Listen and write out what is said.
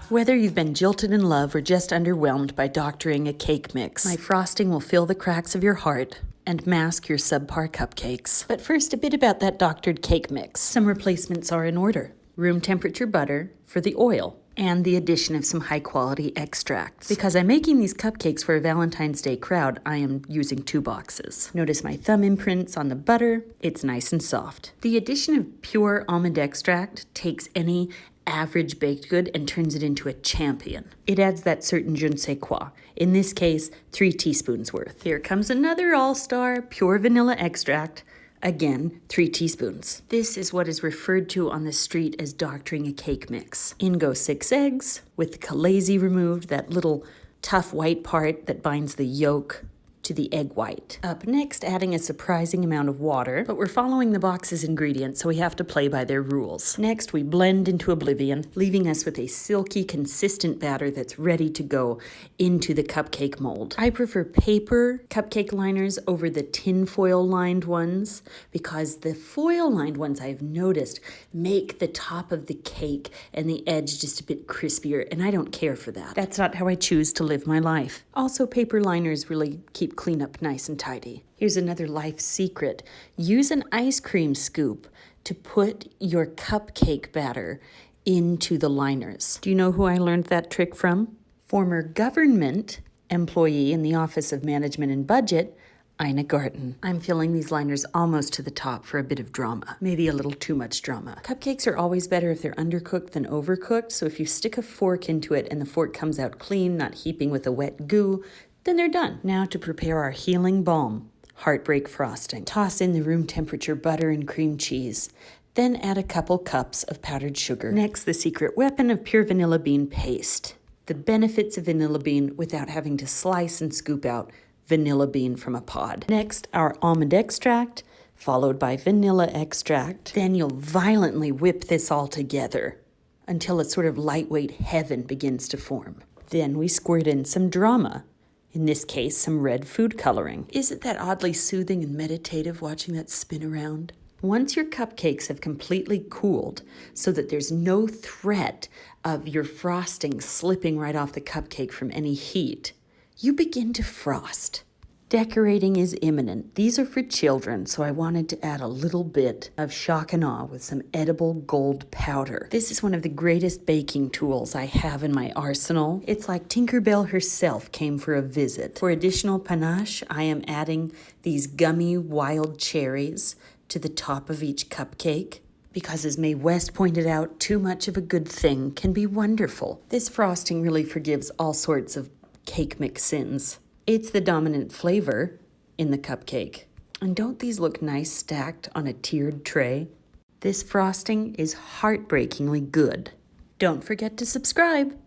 Whether you've been jilted in love or just underwhelmed by doctoring a cake mix, my frosting will fill the cracks of your heart and mask your subpar cupcakes. But first, a bit about that doctored cake mix. Some replacements are in order. Room temperature butter for the oil, and the addition of some high-quality extracts. Because I'm making these cupcakes for a Valentine's Day crowd, I am using 2 boxes. Notice my thumb imprints on the butter. It's nice and soft. The addition of pure almond extract takes any average baked good and turns it into a champion. It adds that certain je ne sais quoi. In this case, 3 teaspoons worth. Here comes another all-star pure vanilla extract. Again, 3 teaspoons. This is what is referred to on the street as doctoring a cake mix. In go 6 eggs, with the calazi removed, that little tough white part that binds the yolk to the egg white. Up next, adding a surprising amount of water, but we're following the box's ingredients, so we have to play by their rules. Next, we blend into oblivion, leaving us with a silky, consistent batter that's ready to go into the cupcake mold. I prefer paper cupcake liners over the tinfoil lined ones, because the foil lined ones I've noticed make the top of the cake and the edge just a bit crispier, and I don't care for that. That's not how I choose to live my life. Also, paper liners really keep cleanup nice and tidy. Here's another life secret. Use an ice cream scoop to put your cupcake batter into the liners. Do you know who I learned that trick from? Former government employee in the Office of Management and Budget, Ina Garten. I'm filling these liners almost to the top for a bit of drama. Maybe a little too much drama. Cupcakes are always better if they're undercooked than overcooked, so if you stick a fork into it and the fork comes out clean, not heaping with a wet goo, then they're done. Now to prepare our healing balm, heartbreak frosting. Toss in the room temperature butter and cream cheese. Then add a couple cups of powdered sugar. Next, the secret weapon of pure vanilla bean paste. The benefits of vanilla bean without having to slice and scoop out vanilla bean from a pod. Next, our almond extract, followed by vanilla extract. Then you'll violently whip this all together until a sort of lightweight heaven begins to form. Then we squirt in some drama. In this case, some red food coloring. Isn't that oddly soothing and meditative watching that spin around? Once your cupcakes have completely cooled so that there's no threat of your frosting slipping right off the cupcake from any heat, you begin to frost. Decorating is imminent. These are for children, so I wanted to add a little bit of shock and awe with some edible gold powder. This is one of the greatest baking tools I have in my arsenal. It's like Tinkerbell herself came for a visit. For additional panache, I am adding these gummy wild cherries to the top of each cupcake. Because as Mae West pointed out, too much of a good thing can be wonderful. This frosting really forgives all sorts of cake mix sins. It's the dominant flavor in the cupcake. And don't these look nice stacked on a tiered tray? This frosting is heartbreakingly good. Don't forget to subscribe.